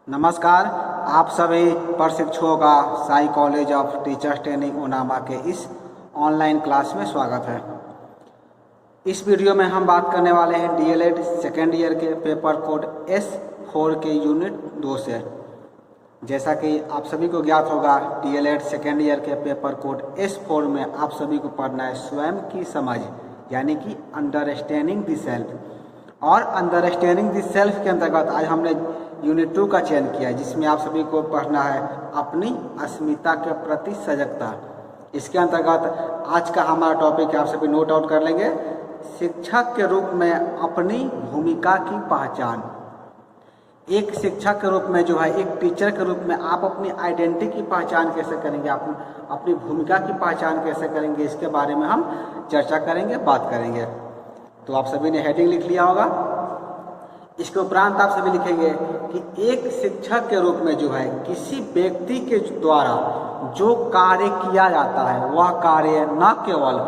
नमस्कार। आप सभी प्रशिक्षुओं का Sai college of teachers training Onama के इस ऑनलाइन क्लास में स्वागत है। इस वीडियो में हम बात करने वाले हैं डीएलएड सेकेंड ईयर के पेपर कोड S4 के यूनिट 2 से। जैसा कि आप सभी को ज्ञात होगा, डीएलएड सेकेंड ईयर के पेपर कोड S4 में आप सभी को पढ़ना है स्वयं की समझ, यानी कि अंडरस्टैंडिंग द सेल्फ। और अंडरस्टैंडिंग द सेल्फ के अंतर्गत आज हमने यूनिट 2 का चयन किया है, जिसमें आप सभी को पढ़ना है अपनी अस्मिता के प्रति सजगता। इसके अंतर्गत आज का हमारा टॉपिक आप सभी नोट आउट कर लेंगे, शिक्षक के रूप में अपनी भूमिका की पहचान। एक शिक्षक के रूप में जो है, एक टीचर के रूप में आप अपनी आइडेंटिटी की पहचान कैसे करेंगे, अपनी भूमिका की पहचान कैसे करेंगे, इसके बारे में हम चर्चा करेंगे, बात करेंगे। तो आप सभी ने हेडिंग लिख लिया होगा। इसके उपरांत आप सभी लिखेंगे कि एक शिक्षक के रूप में जो है किसी व्यक्ति के द्वारा जो कार्य किया जाता है, वह कार्य न केवल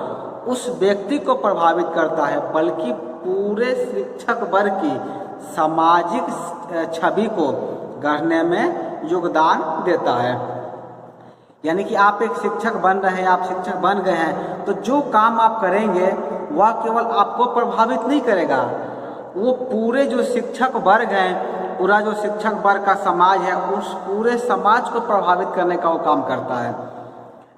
उस व्यक्ति को प्रभावित करता है बल्कि पूरे शिक्षक वर्ग की सामाजिक छवि को गढ़ने में योगदान देता है। यानी कि आप एक शिक्षक बन रहे हैं, आप शिक्षक बन गए हैं, तो जो काम आप करेंगे वह केवल आपको प्रभावित नहीं करेगा, वो पूरे जो शिक्षक वर्ग हैं, पूरा जो शिक्षक वर्ग का समाज है, उस पूरे समाज को प्रभावित करने का वो काम करता है।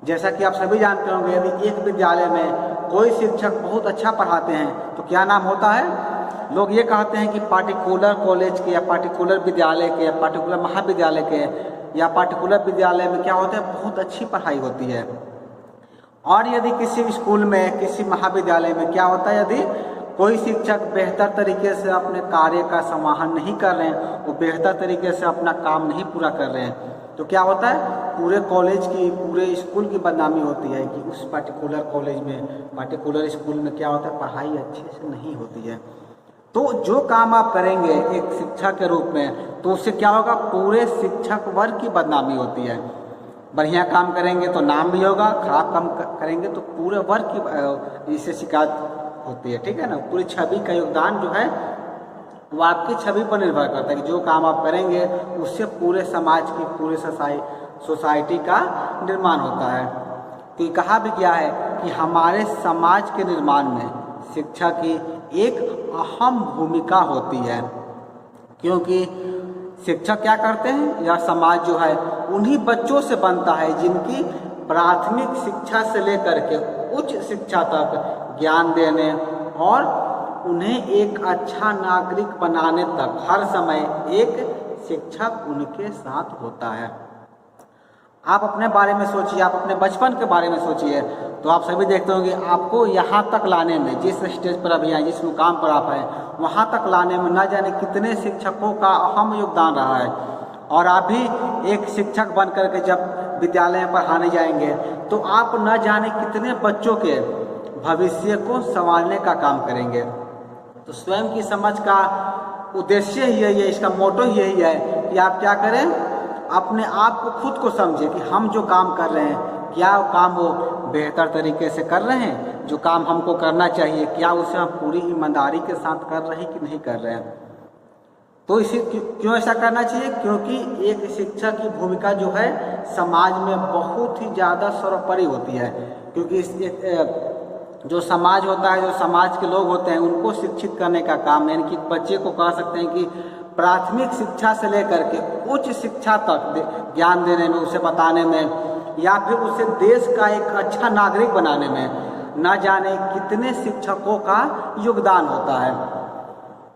जैसा कि आप सभी जानते होंगे, यदि एक विद्यालय में कोई शिक्षक बहुत अच्छा पढ़ाते हैं तो क्या नाम होता है? लोग ये कहते हैं कि पार्टिकुलर कॉलेज के या पार्टिकुलर विद्यालय के या पार्टिकुलर महाविद्यालय के या पार्टिकुलर विद्यालय में क्या होता है, बहुत अच्छी पढ़ाई होती है। और यदि किसी स्कूल में, किसी महाविद्यालय में क्या होता है, यदि कोई शिक्षक बेहतर तरीके से अपने कार्य का समाहन नहीं कर रहे हैं, वो बेहतर तरीके से अपना काम नहीं पूरा कर रहे हैं, तो क्या होता है, पूरे कॉलेज की, पूरे स्कूल की बदनामी होती है कि उस पार्टिकुलर कॉलेज में, पार्टिकुलर स्कूल में क्या होता है, पढ़ाई अच्छे से नहीं होती है। तो जो काम आप करेंगे एक शिक्षक के रूप में, तो उससे क्या होगा, पूरे शिक्षक वर्ग की बदनामी होती है। बढ़िया काम करेंगे तो नाम भी होगा, खराब काम करेंगे तो पूरे वर्ग की इससे शिकायत होती है। ठीक है ना। पूरी छवि का योगदान जो है वो आपकी छवि पर निर्भर करता है कि जो काम आप करेंगे उससे पूरे समाज की, पूरे सोसाइटी का निर्माण होता है। तो कहा भी गया है कि हमारे समाज के निर्माण में शिक्षा की एक अहम भूमिका होती है, क्योंकि शिक्षक क्या करते हैं, यह समाज जो है उन्हीं बच्चों से बनता है जिनकी प्राथमिक शिक्षा से लेकर के उच्च शिक्षा तक ज्ञान देने और उन्हें एक अच्छा नागरिक बनाने तक हर समय एक शिक्षक उनके साथ होता है। आप अपने बारे में सोचिए, आप अपने बचपन के बारे में सोचिए, तो आप सभी देखते होंगे आपको यहाँ तक लाने में, जिस स्टेज पर अभी हैं, जिस मुकाम पर आप हैं, वहाँ तक लाने में न जाने कितने शिक्षकों का अहम योगदान रहा है। और आप भी एक शिक्षक बन करके जब विद्यालय में पढ़ाने जाएंगे तो आप न जाने कितने बच्चों के भविष्य को संभालने का काम करेंगे। तो स्वयं की समझ का उद्देश्य ही यही है, इसका मोटो ही यही है कि आप क्या करें, अपने आप को खुद को समझे कि हम जो काम कर रहे हैं, क्या काम वो बेहतर तरीके से कर रहे हैं, जो काम हमको करना चाहिए क्या उसे हम पूरी ईमानदारी के साथ कर रहे हैं कि नहीं कर रहे हैं। तो इसे क्यों ऐसा करना चाहिए, क्योंकि एक शिक्षक की भूमिका जो है समाज में बहुत ही ज़्यादा सर्वोपरि होती है। क्योंकि जो समाज होता है, जो समाज के लोग होते हैं, उनको शिक्षित करने का काम, यानी कि बच्चे को कह सकते हैं कि प्राथमिक शिक्षा से लेकर के उच्च शिक्षा तक ज्ञान देने में, उसे बताने में, या फिर उसे देश का एक अच्छा नागरिक बनाने में न जाने कितने शिक्षकों का योगदान होता है।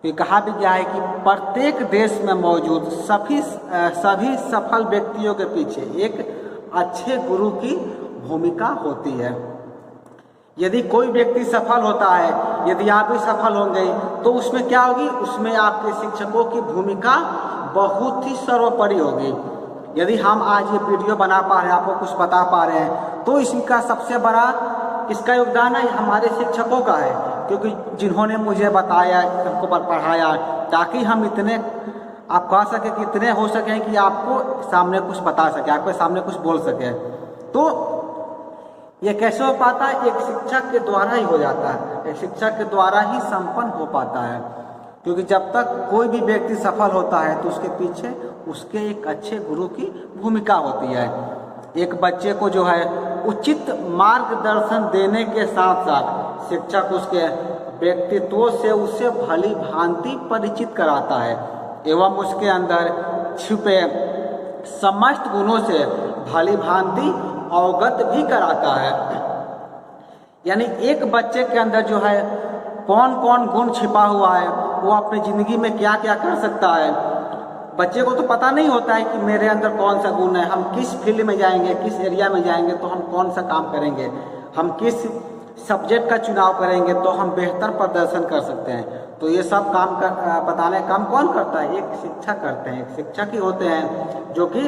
ये कहा भी गया है कि प्रत्येक देश में मौजूद सभी सफल व्यक्तियों के पीछे एक अच्छे गुरु की भूमिका होती है। यदि कोई व्यक्ति सफल होता है, यदि आप भी सफल होंगे, तो उसमें क्या होगी, उसमें आपके शिक्षकों की भूमिका बहुत ही सर्वोपरि होगी। यदि हम आज ये वीडियो बना पा रहे हैं, आपको कुछ बता पा रहे हैं, तो इसका सबसे बड़ा किसका योगदान है, हमारे शिक्षकों का है। क्योंकि जिन्होंने मुझे बताया, हमको पढ़ाया, ताकि हम इतने, आप कह सके कि इतने हो सके कि आपको सामने कुछ बता सके, आपके सामने कुछ बोल सके। तो ये कैसे हो पाता है, एक शिक्षक के द्वारा ही हो जाता है, एक शिक्षक के द्वारा ही संपन्न हो पाता है। क्योंकि जब तक कोई भी व्यक्ति सफल होता है तो उसके पीछे उसके एक अच्छे गुरु की भूमिका होती है। एक बच्चे को जो है उचित मार्गदर्शन देने के साथ साथ शिक्षक उसके व्यक्तित्व से उसे भली भांति परिचित कराता है एवं उसके अंदर छिपे समस्त गुणों से भली भांति अवगत भी कराता है। यानी एक बच्चे के अंदर जो है कौन कौन गुण छिपा हुआ है, वो अपनी ज़िंदगी में क्या क्या कर सकता है। बच्चे को तो पता नहीं होता है कि मेरे अंदर कौन सा गुण है, हम किस फील्ड में जाएंगे, किस एरिया में जाएंगे तो हम कौन सा काम करेंगे, हम किस सब्जेक्ट का चुनाव करेंगे तो हम बेहतर प्रदर्शन कर सकते हैं। तो ये सब काम बताने काम कौन करता है? एक शिक्षक करते हैं। एक शिक्षक ही होते हैं जो कि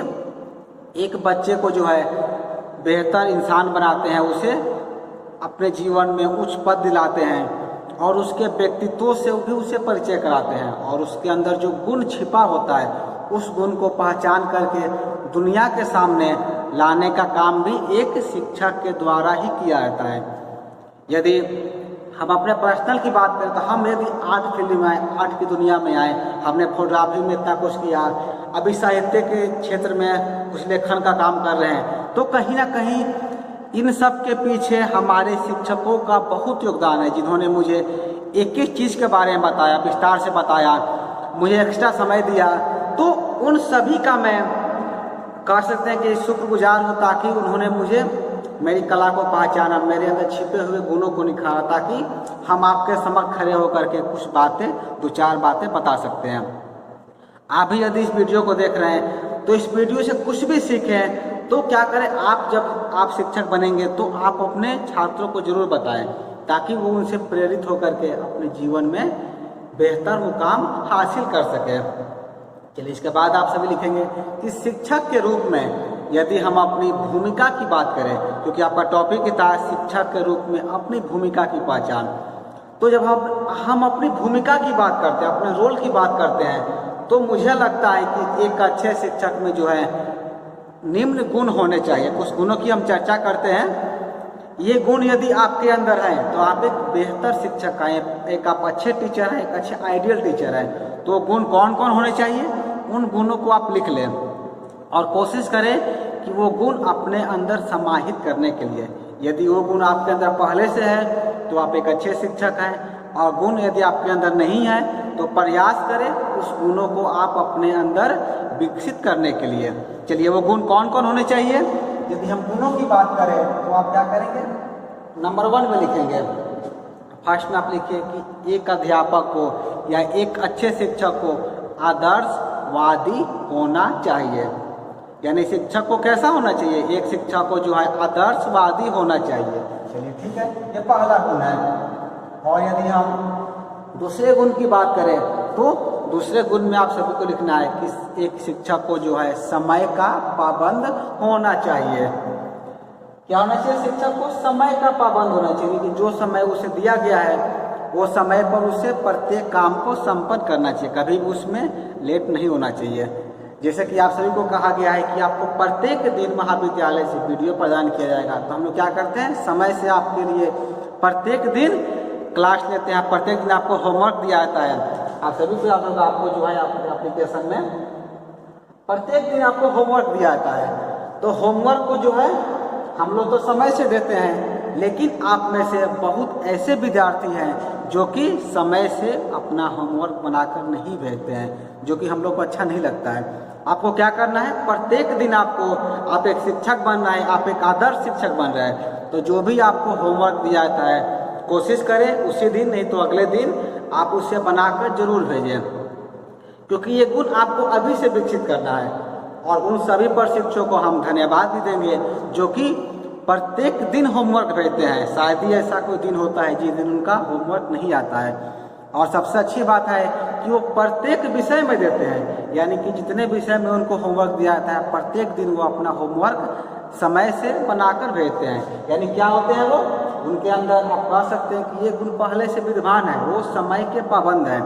एक बच्चे को जो है बेहतर इंसान बनाते हैं, उसे अपने जीवन में उच्च पद दिलाते हैं और उसके व्यक्तित्व से भी उसे परिचय कराते हैं और उसके अंदर जो गुण छिपा होता है उस गुण को पहचान करके दुनिया के सामने लाने का काम भी एक शिक्षक के द्वारा ही किया जाता है। यदि हम अपने पर्सनल की बात करें तो हम यदि आर्ट फील्ड में आए, आर्ट की दुनिया में आए, हमने फोटोग्राफी में इतना कुछ किया, अभी साहित्य के क्षेत्र में कुछ लेखन का काम कर रहे हैं, तो कहीं ना कहीं इन सब के पीछे हमारे शिक्षकों का बहुत योगदान है, जिन्होंने मुझे एक एक चीज़ के बारे में बताया, विस्तार से बताया, मुझे एक्स्ट्रा समय दिया। तो उन सभी का मैं कह सकते हैं कि शुक्रगुजार हूँ, ताकि उन्होंने मुझे मेरी कला को पहचाना, मेरे अंदर छिपे हुए गुणों को निखारा, ताकि हम आपके समक्ष खड़े होकर के कुछ बातें, दो चार बातें बता सकते हैं। आप भी यदि इस वीडियो को देख रहे हैं तो इस वीडियो से कुछ भी सीखें तो क्या करें, आप जब आप शिक्षक बनेंगे तो आप अपने छात्रों को जरूर बताएं, ताकि वो उनसे प्रेरित होकर के अपने जीवन में बेहतर मुकाम हासिल कर सके। चलिए, इसके बाद आप सभी लिखेंगे कि शिक्षक के रूप में यदि हम अपनी भूमिका की बात करें, क्योंकि आपका टॉपिक ही था शिक्षक के रूप में अपनी भूमिका की पहचान, तो जब हम अपनी भूमिका की बात करते हैं, अपने रोल की बात करते हैं, तो मुझे लगता है कि एक अच्छे शिक्षक में जो है निम्न गुण होने चाहिए। कुछ गुणों की हम चर्चा करते हैं। ये गुण यदि आपके अंदर हैं तो आप एक बेहतर शिक्षक हैं, एक आप अच्छे टीचर हैं, एक अच्छे आइडियल टीचर हैं। तो गुण कौन कौन होने चाहिए, उन गुणों को आप लिख लें और कोशिश करें कि वो गुण अपने अंदर समाहित करने के लिए, यदि वो गुण आपके अंदर पहले से है तो आप एक अच्छे शिक्षक हैं, और गुण यदि आपके अंदर नहीं है तो प्रयास करें उस गुणों को आप अपने अंदर विकसित करने के लिए। चलिए, वो गुण कौन कौन होने चाहिए? यदि हम गुणों की बात करें तो आप क्या करेंगे, नंबर 1 में लिखेंगे। फर्स्ट में आप लिखिए कि एक अध्यापक को या एक अच्छे शिक्षक को आदर्शवादी होना चाहिए। यानी शिक्षक को कैसा होना चाहिए? एक शिक्षक को जो है आदर्शवादी होना चाहिए। चलिए, ठीक है, ये पहला गुण है। और यदि हम दूसरे गुण की बात करें तो दूसरे गुण में आप सभी को लिखना है कि एक शिक्षक को जो है समय का पाबंद होना चाहिए। क्या होना चाहिए? शिक्षक को समय का पाबंद होना चाहिए कि जो समय उसे दिया गया है वो समय पर उसे प्रत्येक काम को संपन्न करना चाहिए, कभी भी उसमें लेट नहीं होना चाहिए। जैसे कि आप सभी को कहा गया है कि आपको प्रत्येक दिन महाविद्यालय से वीडियो प्रदान किया जाएगा, तो हम लोग क्या करते हैं, समय से आपके लिए प्रत्येक दिन क्लास लेते हैं, प्रत्येक दिन आपको होमवर्क दिया जाता है। आप सभी को याद होगा, आपको जो है अपने एप्लीकेशन में प्रत्येक दिन आपको होमवर्क दिया जाता है। तो होमवर्क को जो है हम लोग तो समय से देते हैं, लेकिन आप में से बहुत ऐसे विद्यार्थी हैं जो कि समय से अपना होमवर्क बनाकर नहीं भेजते हैं, जो कि हम लोग को अच्छा नहीं लगता है। आपको क्या करना है, प्रत्येक दिन आप एक शिक्षक बन रहे हैं, आप एक आदर्श शिक्षक बन रहे हैं, तो जो भी आपको होमवर्क दिया जाता है कोशिश करें उसी दिन, नहीं तो अगले दिन आप उसे बनाकर जरूर भेजें, क्योंकि ये गुण आपको अभी से विकसित करना है। और उन सभी प्रशिक्षकों को हम धन्यवाद भी देंगे जो कि प्रत्येक दिन होमवर्क भेजते हैं। शायद ही ऐसा कोई दिन होता है जिस दिन उनका होमवर्क नहीं आता है। और सबसे अच्छी बात है कि वो प्रत्येक विषय में देते हैं, यानी कि जितने विषय में उनको होमवर्क दिया जाता है प्रत्येक दिन वो अपना होमवर्क समय से बनाकर भेजते हैं। यानी क्या होते हैं वो, उनके अंदर आप कह सकते हैं कि ये गुण पहले से विद्यमान है, वो समय के पाबंद हैं।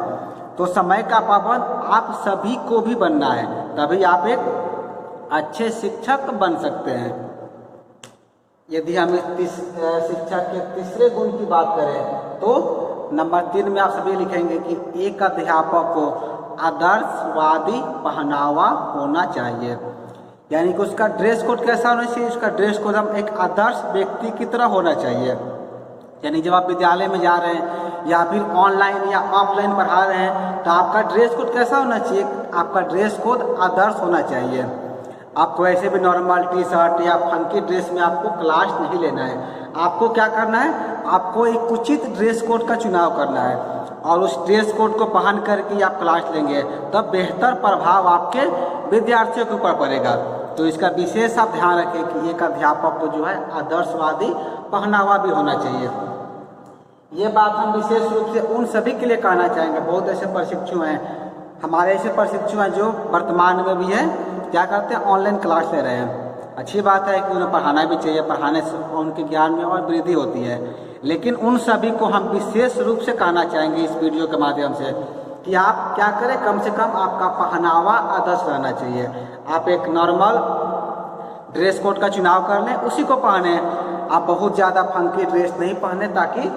तो समय का पाबंद आप सभी को भी बनना है, तभी आप एक अच्छे शिक्षक बन सकते हैं। यदि हम इस शिक्षक के तीसरे गुण की बात करें तो नंबर 3 में आप सभी लिखेंगे कि एक अध्यापक को आदर्शवादी पहनावा होना चाहिए। यानी कि उसका ड्रेस कोड कैसा होना चाहिए? उसका ड्रेस कोड हम एक आदर्श व्यक्ति की तरह होना चाहिए। यानी जब आप विद्यालय में जा रहे हैं या फिर ऑनलाइन या ऑफलाइन पढ़ा रहे हैं तो आपका ड्रेस कोड कैसा होना चाहिए? आपका ड्रेस कोड आदर्श होना चाहिए। आपको ऐसे भी नॉर्मल टी शर्ट या फंकी ड्रेस में आपको क्लास नहीं लेना है। आपको क्या करना है? आपको एक उचित ड्रेस कोड का चुनाव करना है और उस ड्रेस कोड को पहन करके आप क्लास लेंगे तब बेहतर प्रभाव आपके विद्यार्थियों के ऊपर पड़ेगा। तो इसका विशेष आप ध्यान रखें कि एक अध्यापक को जो है आदर्शवादी पहनावा भी होना चाहिए। ये बात हम विशेष रूप से उन सभी के लिए कहना चाहेंगे। बहुत ऐसे प्रशिक्षु हैं, हमारे ऐसे प्रशिक्षु हैं जो वर्तमान में भी है क्या करते हैं, ऑनलाइन क्लास ले रहे हैं। अच्छी बात है कि उन्हें पढ़ाना भी चाहिए, पढ़ाने से उनके ज्ञान में और वृद्धि होती है। लेकिन उन सभी को हम विशेष रूप से कहना चाहेंगे इस वीडियो के माध्यम से कि आप क्या करें, कम से कम आपका पहनावा आदर्श रहना चाहिए। आप एक नॉर्मल ड्रेस कोड का चुनाव कर लें, उसी को पहने। आप बहुत ज़्यादा फंकी ड्रेस नहीं पहने, ताकि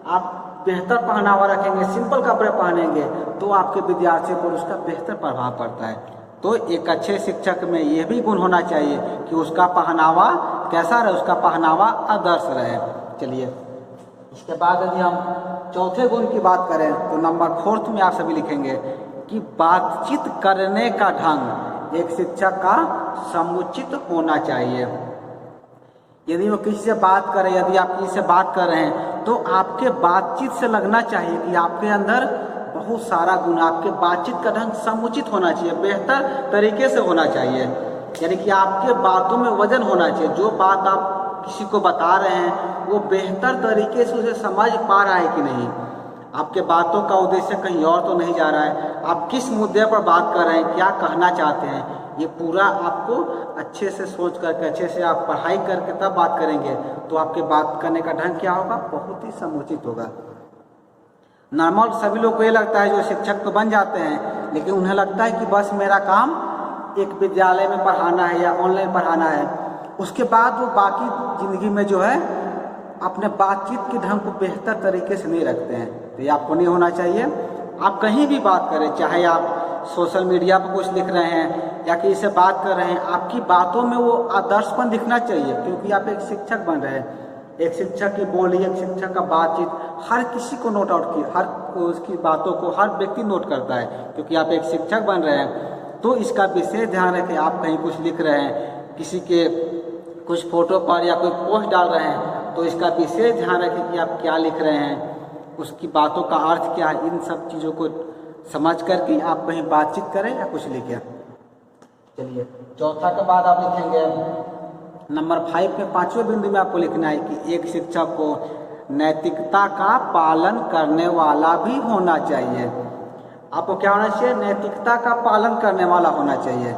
आप बेहतर पहनावा रखेंगे, सिंपल कपड़े पहनेंगे तो आपके विद्यार्थियों पर उसका बेहतर प्रभाव पड़ता है। तो एक अच्छे शिक्षक में यह भी गुण होना चाहिए कि उसका पहनावा कैसा रहे, उसका पहनावा आदर्श रहे। चलिए, इसके बाद यदि हम चौथे गुण की बात करें तो नंबर 4 में आप सभी लिखेंगे कि बातचीत करने का ढंग एक शिक्षक का समुचित होना चाहिए। यदि वो किसी से बात करें, यदि आप किसी से बात कर रहे हैं तो आपके बातचीत से लगना चाहिए कि आपके अंदर बहुत सारा गुण, आपके बातचीत का ढंग समुचित होना चाहिए, बेहतर तरीके से होना चाहिए। यानी कि आपके बातों में वजन होना चाहिए। जो बात आप किसी को बता रहे हैं वो बेहतर तरीके से उसे समझ पा रहा है कि नहीं, आपके बातों का उद्देश्य कहीं और तो नहीं जा रहा है, आप किस मुद्दे पर बात कर रहे हैं, क्या कहना चाहते हैं, ये पूरा आपको अच्छे से सोच करके, अच्छे से आप पढ़ाई करके तब बात करेंगे तो आपके बात करने का ढंग क्या होगा, बहुत ही समुचित होगा। नॉर्मल सभी लोग को ये लगता है, जो शिक्षक तो बन जाते हैं लेकिन उन्हें लगता है कि बस मेरा काम एक विद्यालय में पढ़ाना है या ऑनलाइन पढ़ाना है, उसके बाद वो बाकी ज़िंदगी में जो है अपने बातचीत के ढंग को बेहतर तरीके से नहीं रखते हैं। तो ये आपको नहीं होना चाहिए। आप कहीं भी बात करें, चाहे आप सोशल मीडिया पर कुछ लिख रहे हैं या किसी से बात कर रहे हैं, आपकी बातों में वो आदर्शपन दिखना चाहिए, क्योंकि आप एक शिक्षक बन रहे हैं। एक शिक्षक की बोली, एक शिक्षक का बातचीत हर किसी को नोट आउट की, हर उसकी बातों को हर व्यक्ति नोट करता है, क्योंकि आप एक शिक्षक बन रहे हैं। तो इसका विशेष ध्यान रखें। आप कहीं कुछ लिख रहे हैं, किसी के कुछ फोटो पर या कोई पोस्ट डाल रहे हैं, तो इसका विशेष ध्यान रखें कि आप क्या लिख रहे हैं, उसकी बातों का अर्थ क्या है। इन सब चीज़ों को समझ करके आप कहीं बातचीत करें या कुछ लिखें। चलिए, चौथा के बाद आप लिखेंगे नंबर 5 के 5वें बिंदु में आपको लिखना है कि एक शिक्षक को नैतिकता का पालन करने वाला भी होना चाहिए। आपको क्या होना चाहिए? नैतिकता का पालन करने वाला होना चाहिए।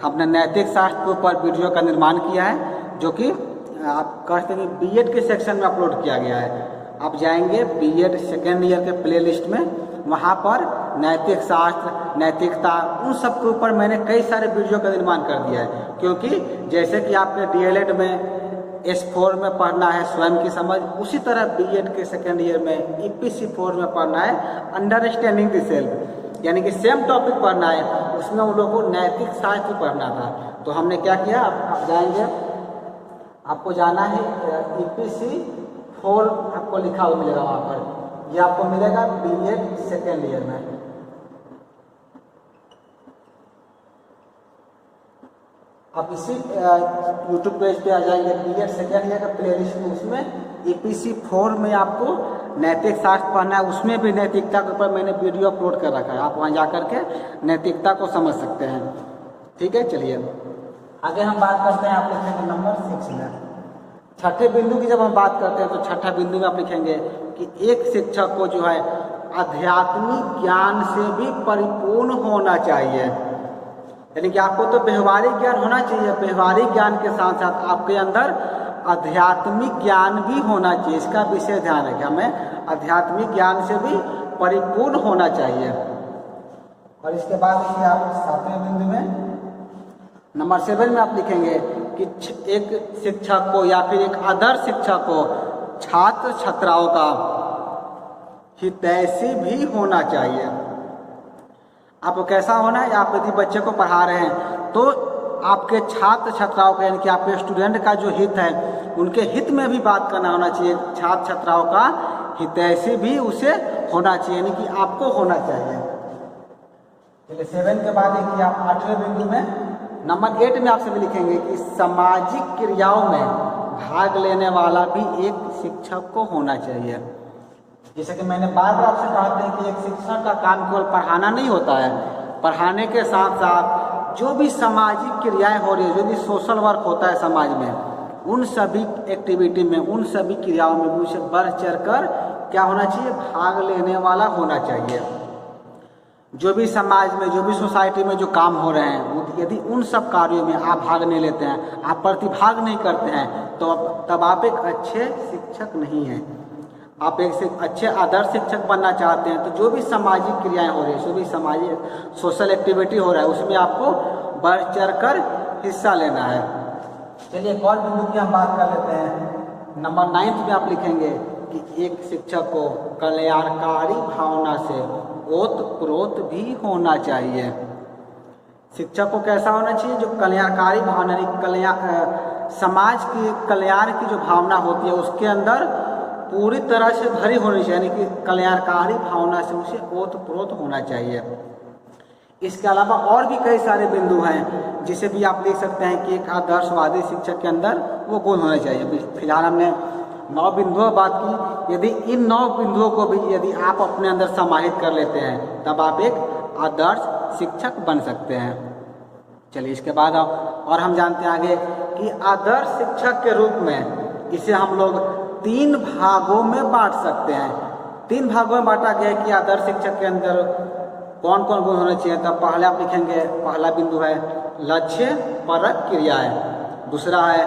हमने नैतिक शास्त्र के ऊपर वीडियो का निर्माण किया है, जो कि आप कह सकते हैं बीएड के सेक्शन में अपलोड किया गया है। आप जाएंगे बीएड सेकेंड ईयर के प्ले लिस्ट में, वहाँ पर नैतिक शास्त्र, नैतिकता, उन सब के ऊपर मैंने कई सारे वीडियो का निर्माण कर दिया है। क्योंकि जैसे कि आपने डीएलएड में S4 में पढ़ना है स्वयं की समझ, उसी तरह बीएड के सेकेंड ईयर में EPC 4 में पढ़ना है अंडरस्टैंडिंग द सेल्फ, यानी कि सेम टॉपिक पढ़ना है। उसमें उन लोगों को नैतिक शास्त्र पढ़ना था। तो हमने क्या किया, आप जाएंगे, आपको जाना है EPC 4 आपको लिखा हुआ मिलेगा वहाँ पर, ये आपको मिलेगा बीएड सेकेंड ईयर में। आप इसी यूट्यूब पेज पे आ जाएंगे बीएड सेकेंड ईयर का प्ले लिस्ट में, उसमें EPC 4 में आपको नैतिक शास्त्र पढ़ना है। उसमें भी नैतिकता के ऊपर मैंने वीडियो अपलोड कर रखा है, आप वहाँ जा करके नैतिकता को समझ सकते हैं। ठीक है, चलिए आगे हम बात करते हैं। आप लिखेंगे नंबर 6 में, छठे बिंदु की जब हम बात करते हैं तो छठा बिंदु में आप लिखेंगे कि एक शिक्षक को जो है आध्यात्मिक ज्ञान से भी परिपूर्ण होना चाहिए। यानी कि आपको तो व्यवहारिक ज्ञान होना चाहिए, व्यवहारिक ज्ञान के साथ साथ आपके अंदर आध्यात्मिक ज्ञान भी होना चाहिए। इसका विशेष ध्यान है कि हमें आध्यात्मिक ज्ञान से भी परिपूर्ण होना चाहिए। और इसके बाद देखिए आप 7वें बिंदु में नंबर 7 में आप लिखेंगे कि एक शिक्षक को या फिर एक आदर्श शिक्षक को छात्र छात्राओं का हितैषी भी होना चाहिए। आपको कैसा होना है, आप यदि बच्चे को पढ़ा रहे हैं तो आपके छात्र छात्राओं का यानी कि आपके स्टूडेंट का जो हित है उनके हित में भी बात करना होना चाहिए। छात्र छात्राओं का हितैषी भी उसे होना चाहिए, यानी कि आपको होना चाहिए। चलिए 7 के बाद देखिए आप 8वें बिंदु में नंबर 8 में आपसे भी लिखेंगे कि सामाजिक क्रियाओं में भाग लेने वाला भी एक शिक्षक को होना चाहिए। जैसे कि मैंने बार बार आपसे कहा था कि एक शिक्षक का काम केवल पढ़ाना नहीं होता है, पढ़ाने के साथ साथ जो भी सामाजिक क्रियाएं हो रही है, जो भी सोशल वर्क होता है समाज में, उन सभी एक्टिविटी में, उन सभी क्रियाओं में भी उसे बढ़ चढ़ कर क्या होना चाहिए, भाग लेने वाला होना चाहिए। जो भी समाज में, जो भी सोसाइटी में जो काम हो रहे हैं, यदि उन सब कार्यों में आप भाग नहीं लेते हैं, आप प्रतिभाग नहीं करते हैं, तो तब आप एक अच्छे शिक्षक नहीं हैं। आप एक अच्छे आदर्श शिक्षक बनना चाहते हैं तो जो भी सामाजिक क्रियाएं हो रही है, जो भी सामाजिक सोशल एक्टिविटी हो रहा है, उसमें आपको बढ़ चढ़ कर हिस्सा लेना है। चलिए एक और बिंदु की हम बात कर लेते हैं। नंबर 9 में आप लिखेंगे कि एक शिक्षक को कल्याणकारी भावना से ओतप्रोत भी होना चाहिए। शिक्षक को कैसा होना चाहिए, जो कल्याणकारी भावना, समाज की कल्याण की जो भावना होती है उसके अंदर पूरी तरह से भरी होनी चाहिए, यानी कि कल्याणकारी भावना से उसे ओतप्रोत होना चाहिए। इसके अलावा और भी कई सारे बिंदु हैं जिसे भी आप लिख सकते हैं कि एक आदर्शवादी शिक्षक के अंदर वो गुण होने चाहिए। फिलहाल हमने 9 बिंदुओं पर बात की। यदि इन 9 बिंदुओं को भी यदि आप अपने अंदर समाहित कर लेते हैं तब आप एक आदर्श शिक्षक बन सकते हैं। चलिए इसके बाद और हम जानते हैं आगे कि आदर्श शिक्षक के रूप में इसे हम लोग 3 भागों में बांट सकते हैं। 3 भागों में बांटा गया है कि आदर्श शिक्षक के अंदर कौन कौन गुण होने चाहिए। तब पहले आप लिखेंगे, पहला बिंदु है लक्ष्य परक क्रियाएं, दूसरा है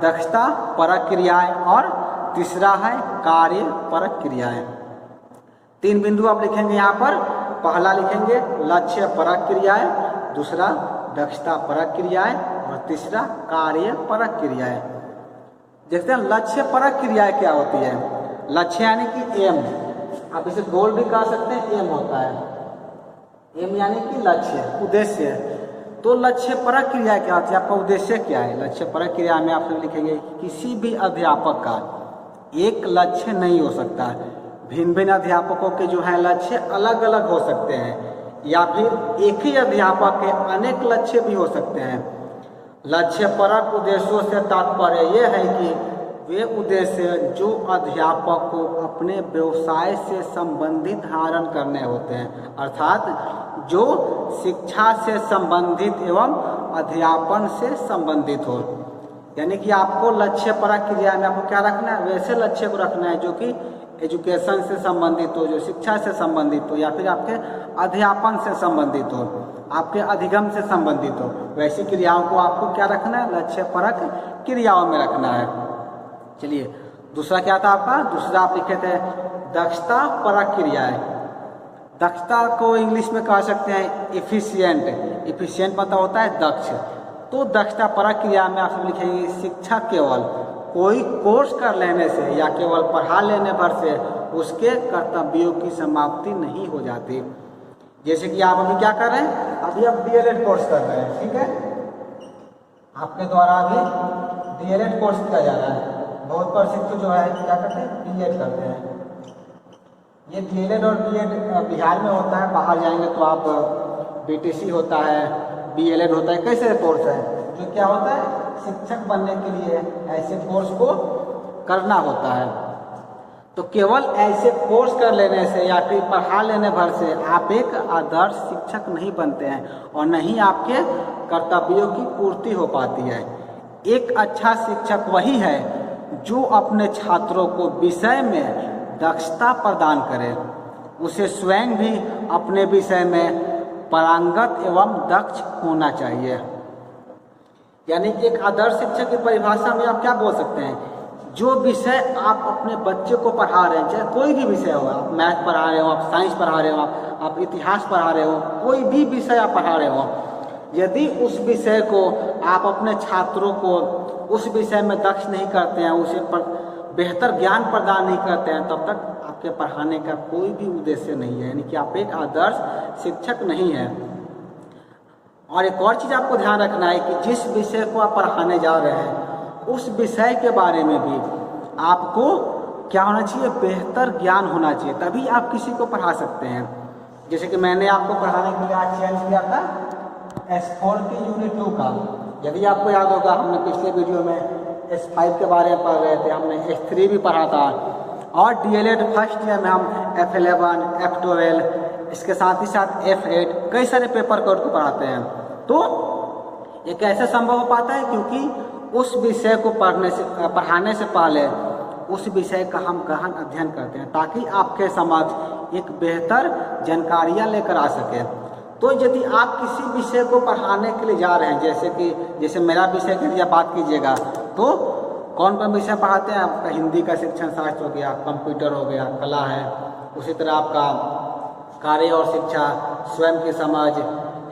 दक्षता परक क्रियाएं और तीसरा है कार्य परक क्रियाएं। 3 बिंदु आप लिखेंगे यहाँ पर। पहला लिखेंगे लक्ष्य परक क्रियाएं, दूसरा दक्षता परक क्रियाएं और तीसरा कार्य परक क्रियाएं। देखते हैं लक्ष्य परक क्रियाएं क्या होती है। लक्ष्य यानी कि एम, आप इसे गोल भी कह सकते हैं, एम होता है। एम यानी कि लक्ष्य, उद्देश्य। तो लक्ष्य परक क्रिया क्या होती है, आपका उद्देश्य क्या है। लक्ष्य परक क्रिया में आप लिखेंगे किसी भी अध्यापक का एक लक्ष्य नहीं हो सकता। भिन्न भिन्न अध्यापकों के जो है लक्ष्य अलग अलग हो सकते हैं, या फिर एक ही अध्यापक के अनेक लक्ष्य भी हो सकते हैं। लक्ष्य परक उद्देश्यों से तात्पर्य यह है कि वे उद्देश्य जो अध्यापक को अपने व्यवसाय से संबंधित धारण करने होते हैं, अर्थात जो शिक्षा से संबंधित एवं अध्यापन से संबंधित हो। यानी कि आपको लक्ष्य परक क्रिया में आपको क्या रखना है, वैसे लक्ष्य को रखना है जो कि एजुकेशन से संबंधित हो, जो शिक्षा से संबंधित हो, या फिर आपके अध्यापन से संबंधित हो, आपके अधिगम से संबंधित हो। वैसी क्रियाओं को आपको क्या रखना है, लक्ष्य परक क्रियाओं में रखना है। चलिए दूसरा क्या था आपका, दूसरा आप लिखे थे दक्षता परक क्रियाएं। दक्षता को इंग्लिश में कह सकते हैं एफिशिएंट। एफिशिएंट मतलब होता है दक्ष। तो दक्षता परक क्रिया में आप सब लिखेंगे शिक्षा केवल कोई कोर्स कर लेने से या केवल पढ़ा लेने भर से उसके कर्तव्यों की समाप्ति नहीं हो जाती। जैसे कि आप अभी क्या कर रहे हैं, अभी आप डीएलएड कोर्स कर रहे हैं, ठीक है, आपके द्वारा अभी डीएलएड कोर्स किया जा रहा है। बहुत प्रसिद्ध जो है क्या करते हैं, बीएड करते हैं। ये डीएलएड और बीएड बिहार में होता है, बाहर जाएंगे तो आप बीटीसी होता है, बीएलएड होता है, कैसे कोर्स है जो क्या होता है, शिक्षक बनने के लिए ऐसे कोर्स को करना होता है। तो केवल ऐसे कोर्स कर लेने से या फिर पढ़ा लेने भर से आप एक आदर्श शिक्षक नहीं बनते हैं और न ही आपके कर्तव्यों की पूर्ति हो पाती है। एक अच्छा शिक्षक वही है जो अपने छात्रों को विषय में दक्षता प्रदान करे, उसे स्वयं भी अपने विषय में पारंगत एवं दक्ष होना चाहिए। यानी कि एक आदर्श शिक्षक की परिभाषा में आप क्या बोल सकते हैं, जो विषय आप अपने बच्चे को पढ़ा रहे हैं, चाहे कोई भी विषय हो, आप मैथ पढ़ा रहे हो, आप साइंस पढ़ा रहे हो, आप इतिहास पढ़ा रहे हो, कोई भी विषय आप पढ़ा रहे हो, यदि उस विषय को आप अपने छात्रों को उस विषय में दक्ष नहीं करते हैं, उसे बेहतर ज्ञान प्रदान नहीं करते हैं तब तक आपके पढ़ाने का कोई भी उद्देश्य नहीं है, यानी कि आप एक आदर्श शिक्षक नहीं हैं। और एक और चीज़ आपको ध्यान रखना है कि जिस विषय को आप पढ़ाने जा रहे हैं उस विषय के बारे में भी आपको क्या होना चाहिए, बेहतर ज्ञान होना चाहिए, तभी आप किसी को पढ़ा सकते हैं। जैसे कि मैंने आपको पढ़ाने के लिए आज चेंज किया था S4 की यूनिट 2 का। यदि आपको याद होगा हमने पिछले वीडियो में S5 के बारे में पढ़ रहे थे, हमने S3 भी पढ़ा था, और DLED फर्स्ट ईयर में हम F11, F12, इसके साथ ही साथ F8 कई सारे पेपर कोड को पढ़ाते हैं। तो ये कैसे संभव हो पाता है, क्योंकि उस विषय को पढ़ाने से पहले उस विषय का हम गहन अध्ययन करते हैं ताकि आपके समक्ष एक बेहतर जानकारियाँ लेकर आ सके। तो यदि आप किसी विषय को पढ़ाने के लिए जा रहे हैं, जैसे मेरा विषय के लिए आप बात कीजिएगा, तो कौन कौन विषय पढ़ाते हैं? आपका हिंदी का शिक्षण शास्त्र हो गया, कंप्यूटर हो गया, कला है, उसी तरह आपका कार्य और शिक्षा, स्वयं की समझ,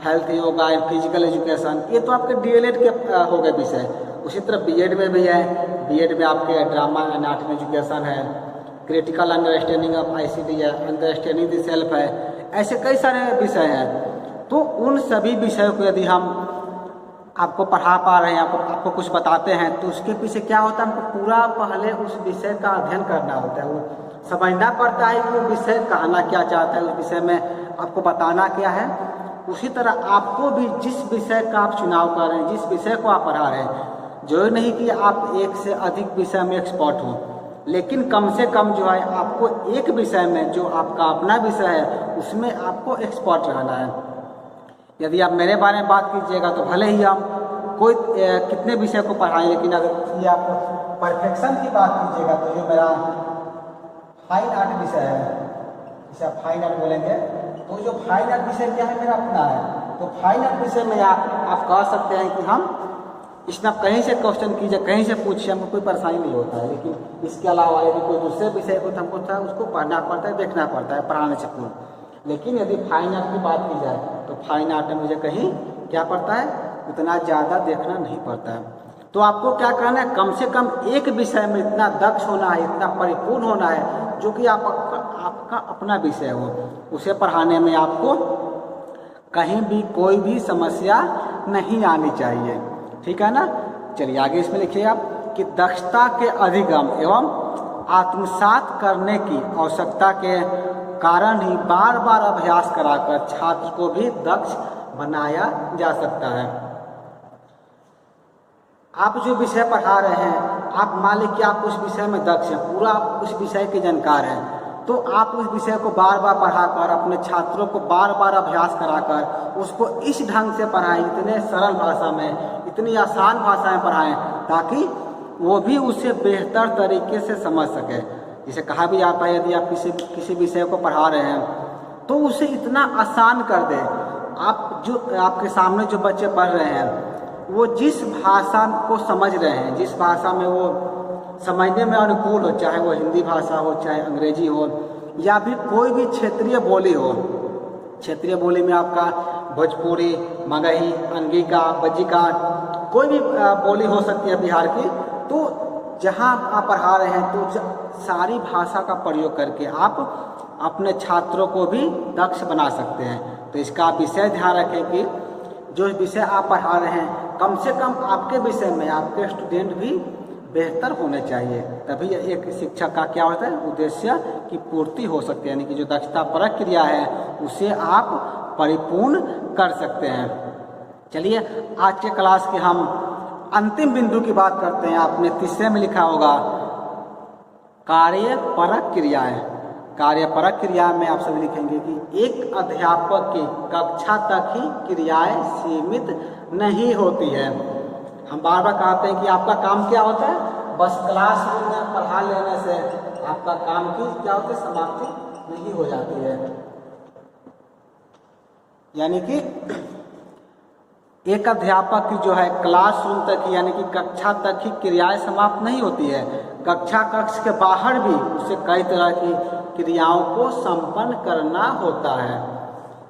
health, yoga and physical education, ये तो आपके DLED के हो गए विषय। उसी तरह B.Ed में भी है, B.Ed में आपके ड्रामा एंड आर्ट एजुकेशन है, क्रिटिकल अंडरस्टैंडिंग ऑफ ICT है, अंडरस्टैंडिंग द सेल्फ है, ऐसे कई सारे विषय हैं। तो उन सभी विषयों को यदि हम आपको पढ़ा पा रहे हैं, आपको कुछ बताते हैं, तो उसके पीछे क्या होता है, हमको पूरा पहले उस विषय का अध्ययन करना होता है, वो समझना पड़ता है कि वो विषय कहना क्या चाहता है, उस विषय में आपको बताना क्या है। उसी तरह आपको भी जिस विषय का आप चुनाव कर रहे हैं, जिस विषय को आप पढ़ा रहे हैं, जो नहीं कि आप एक से अधिक विषय में एक्सपर्ट हो, लेकिन कम से कम जो है आपको एक विषय में, जो आपका अपना विषय है, उसमें आपको एक्सपर्ट रहना है। यदि आप मेरे बारे में बात कीजिएगा तो भले ही हम कोई कितने विषय को पढ़ाएं, लेकिन अगर आप परफेक्शन की बात कीजिएगा तो जो मेरा फाइन आर्ट विषय है, जिसे आप फाइन आर्ट बोलेंगे, तो जो फाइन आर्ट विषय क्या है, मेरा अपना है। तो फाइन आर्ट विषय में आप कह सकते हैं कि हम इसमें आप कहीं से क्वेश्चन कीजिए, कहीं से पूछिए, हमको कोई परेशानी नहीं होता है। लेकिन इसके अलावा यदि कोई दूसरे विषय को हमको था उसको पढ़ना पड़ता है, देखना पड़ता है पढ़ाने से पूर्व। लेकिन यदि फाइन आर्ट की बात की जाए तो फाइन आर्ट में मुझे कहीं क्या पड़ता है, उतना ज़्यादा देखना नहीं पड़ता है। तो आपको क्या करना है, कम से कम एक विषय में इतना दक्ष होना है, इतना परिपूर्ण होना है, जो कि आपका अपना विषय हो, उसे पढ़ाने में आपको कहीं भी कोई भी समस्या नहीं आनी चाहिए। ठीक है ना। चलिए आगे इसमें लिखिए आप कि दक्षता के अधिगम एवं आत्मसात करने की आवश्यकता के कारण ही बार बार अभ्यास कराकर छात्र को भी दक्ष बनाया जा सकता है। आप जो विषय पढ़ा रहे हैं, आप मान लीजिए कि आप उस विषय में दक्ष हैं, पूरा आप उस विषय के जानकार हैं, तो आप उस विषय को बार बार पढ़ाकर अपने छात्रों को बार बार अभ्यास कराकर उसको इस ढंग से पढ़ाएं, इतने सरल भाषा में, इतनी आसान भाषा में पढ़ाएं, ताकि वो भी उसे बेहतर तरीके से समझ सके। जिसे कहा भी जाता है, यदि आप किसी विषय को पढ़ा रहे हैं तो उसे इतना आसान कर दें। आप जो आपके सामने जो बच्चे पढ़ रहे हैं, वो जिस भाषा को समझ रहे हैं, जिस भाषा में वो समझने में अनुकूल हो, चाहे वो हिंदी भाषा हो, चाहे अंग्रेजी हो, या फिर कोई भी क्षेत्रीय बोली हो। क्षेत्रीय बोली में आपका भोजपुरी, मगही, अंगिका, बज्जिका, कोई भी बोली हो सकती है बिहार की। तो जहाँ आप पढ़ा रहे हैं तो सारी भाषा का प्रयोग करके आप अपने छात्रों को भी दक्ष बना सकते हैं। तो इसका आप विषय ध्यान रखें कि जो विषय आप पढ़ा रहे हैं, कम से कम आपके विषय में आपके स्टूडेंट भी बेहतर होने चाहिए, तभी एक शिक्षक का क्या होता है, उद्देश्य की पूर्ति हो सकती है। यानी कि जो दक्षता परक क्रिया है उसे आप परिपूर्ण कर सकते हैं। चलिए आज के क्लास के हम अंतिम बिंदु की बात करते हैं। आपने तीसरे में लिखा होगा कार्य परक क्रियाएं। कार्य परक क्रिया में आप सभी लिखेंगे कि एक अध्यापक की कक्षा तक ही क्रियाएं सीमित नहीं होती है। हम बार बार कहते हैं कि आपका काम क्या होता है, बस क्लासरूम में पढ़ा लेने से आपका काम की क्या होती है, समाप्ति नहीं हो जाती है। यानी कि एक अध्यापक की जो है क्लासरूम तक ही, यानी कि कक्षा तक ही क्रियाएं समाप्त नहीं होती है। कक्षा कक्ष के बाहर भी उसे कई तरह की क्रियाओं को संपन्न करना होता है।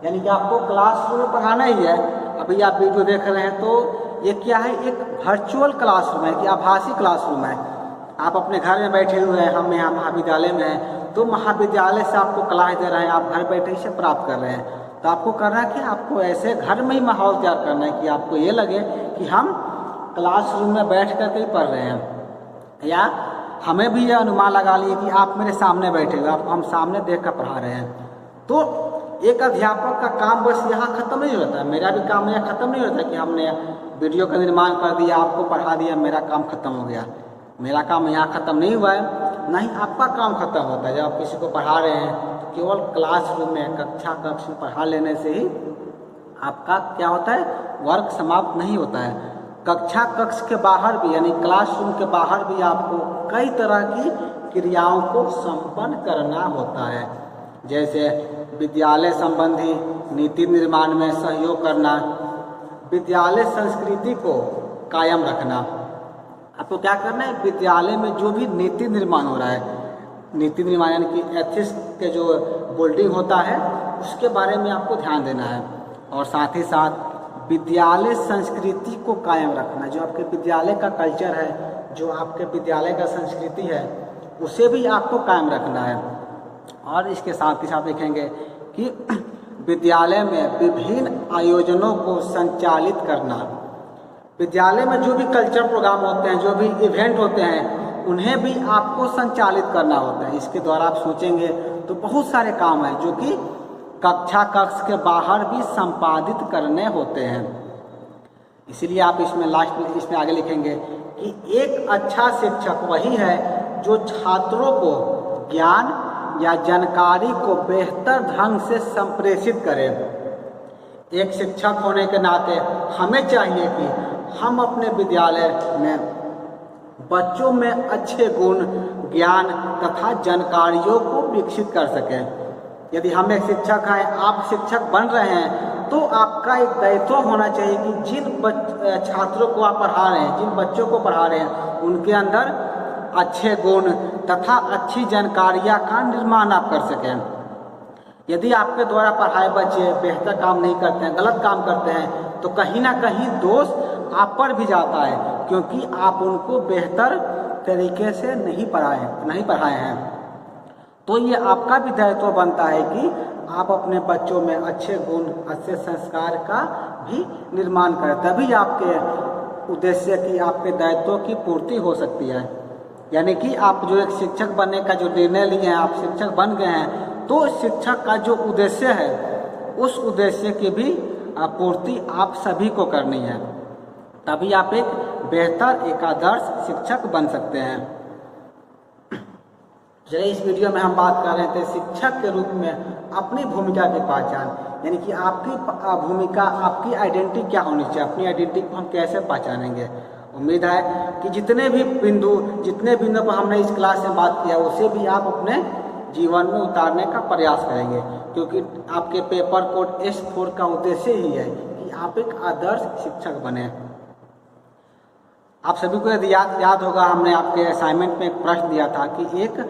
यानी कि आपको क्लासरूम में पढ़ाना ही है। अभी आप वीडियो देख रहे हैं तो ये क्या है, एक वर्चुअल क्लासरूम है कि आभासी क्लासरूम है। आप अपने घर में बैठे हुए हैं, हम यहाँ महाविद्यालय में हैं, तो महाविद्यालय से आपको क्लास दे रहे हैं, आप घर बैठे से प्राप्त कर रहे हैं। तो आपको करना है कि आपको ऐसे घर में ही माहौल तैयार करना है कि आपको ये लगे कि हम क्लासरूम में बैठ कर के ही पढ़ रहे हैं, या हमें भी ये अनुमान लगा लिए कि आप मेरे सामने बैठे हुए, आपको हम सामने देख कर पढ़ा रहे हैं। तो एक अध्यापक का काम बस यहाँ ख़त्म नहीं होता है, मेरा भी काम यहाँ ख़त्म नहीं होता कि हमने वीडियो का निर्माण कर दिया, आपको पढ़ा दिया, मेरा काम ख़त्म हो गया। मेरा काम यहाँ ख़त्म नहीं हुआ है, ना ही आपका काम ख़त्म होता है। जब आप किसी को पढ़ा रहे हैं तो केवल क्लासरूम में कक्ष में पढ़ा लेने से ही आपका क्या होता है, वर्क समाप्त नहीं होता है। कक्ष के बाहर भी, यानी क्लासरूम के बाहर भी आपको कई तरह की क्रियाओं को संपन्न करना होता है, जैसे विद्यालय संबंधी नीति निर्माण में सहयोग करना, विद्यालय संस्कृति को कायम रखना। आपको क्या करना है, विद्यालय में जो भी नीति निर्माण हो रहा है, नीति निर्माण यानी कि एथिक्स के जो बिल्डिंग होता है उसके बारे में आपको ध्यान देना है, और साथ ही साथ विद्यालय संस्कृति को कायम रखना। जो आपके विद्यालय का कल्चर है, जो आपके विद्यालय का संस्कृति है, उसे भी आपको कायम रखना है। और इसके साथ ही साथ देखेंगे कि विद्यालय में विभिन्न आयोजनों को संचालित करना। विद्यालय में जो भी कल्चर प्रोग्राम होते हैं, जो भी इवेंट होते हैं, उन्हें भी आपको संचालित करना होता है। इसके द्वारा आप सोचेंगे तो बहुत सारे काम हैं जो कि कक्ष के बाहर भी संपादित करने होते हैं। इसीलिए आप इसमें लास्ट में इसमें आगे लिखेंगे कि एक अच्छा शिक्षक वही है जो छात्रों को ज्ञान या जानकारी को बेहतर ढंग से संप्रेषित करे। एक शिक्षक होने के नाते हमें चाहिए कि हम अपने विद्यालय में बच्चों में अच्छे गुण, ज्ञान तथा जानकारियों को विकसित कर सकें। यदि हम एक शिक्षक हैं, आप शिक्षक बन रहे हैं, तो आपका एक दायित्व होना चाहिए कि जिन छात्रों को आप पढ़ा रहे हैं, जिन बच्चों को पढ़ा रहे हैं, उनके अंदर अच्छे गुण तथा अच्छी जानकारियाँ का निर्माण आप कर सकें। यदि आपके द्वारा पढ़ाए बच्चे बेहतर काम नहीं करते हैं, गलत काम करते हैं, तो कहीं ना कहीं दोष आप पर भी जाता है, क्योंकि आप उनको बेहतर तरीके से नहीं पढ़ाए हैं। तो ये आपका भी दायित्व बनता है कि आप अपने बच्चों में अच्छे गुण, अच्छे संस्कार का भी निर्माण करें, तभी आपके उद्देश्य की, आपके दायित्वों की पूर्ति हो सकती है। यानी कि आप जो एक शिक्षक बनने का जो निर्णय लिए हैं, आप शिक्षक बन गए हैं, तो शिक्षक का जो उद्देश्य है, उस उद्देश्य की भी पूर्ति आप सभी को करनी है, तभी आप एक बेहतर, एक आदर्श शिक्षक बन सकते हैं। चलिए, इस वीडियो में हम बात कर रहे थे शिक्षक के रूप में अपनी भूमिका की पहचान, यानी कि आपकी भूमिका, आपकी आइडेंटिटी क्या होनी चाहिए, अपनी आइडेंटिटी को हम कैसे पहचानेंगे। उम्मीद है कि जितने बिंदु पर हमने इस क्लास में बात किया, उसे भी आप अपने जीवन में उतारने का प्रयास करेंगे, क्योंकि आपके पेपर कोड S4 का उद्देश्य ही है कि आप एक आदर्श शिक्षक बने। आप सभी को यदि याद होगा, हमने आपके असाइनमेंट में एक प्रश्न दिया था कि एक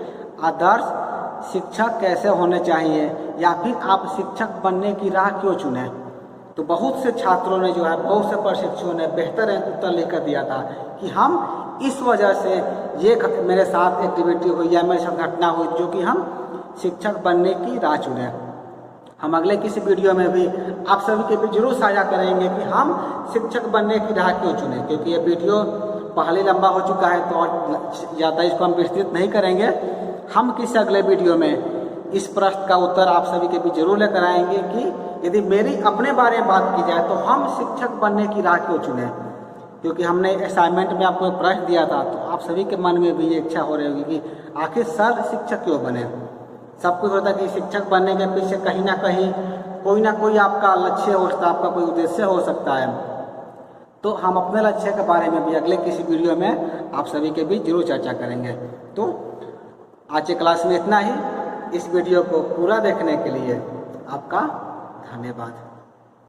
आदर्श शिक्षक कैसे होने चाहिए, या फिर आप शिक्षक बनने की राह क्यों चुने। तो बहुत से छात्रों ने जो है, बहुत से प्रशिक्षुओं ने बेहतर उत्तर लेकर दिया था कि हम इस वजह से ये मेरे साथ एक्टिविटी हुई या मेरे साथ घटना हुई जो कि हम शिक्षक बनने की राह चुने। हम अगले किसी वीडियो में भी आप सभी के बीच जरूर साझा करेंगे कि हम शिक्षक बनने की राह क्यों चुने, क्योंकि ये वीडियो पहले लंबा हो चुका है, तो और ज़्यादा इसको हम विस्तृत नहीं करेंगे। हम किसी अगले वीडियो में इस प्रश्न का उत्तर आप सभी के बीच जरूर लेकर आएंगे कि यदि मेरी अपने बारे में बात की जाए तो हम शिक्षक बनने की राह क्यों चुने। क्योंकि हमने असाइनमेंट में आपको एक प्रश्न दिया था, तो आप सभी के मन में भी ये इच्छा हो रही होगी कि आखिर सर शिक्षक क्यों बने। सब कुछ होता है कि शिक्षक बनने के पीछे कहीं ना कहीं कोई ना कोई आपका लक्ष्य हो सकता है, आपका कोई उद्देश्य हो सकता है। तो हम अपने लक्ष्य के बारे में भी अगले किसी वीडियो में आप सभी के बीच जरूर चर्चा करेंगे। तो आज के क्लास में इतना ही। इस वीडियो को पूरा देखने के लिए आपका धन्यवाद।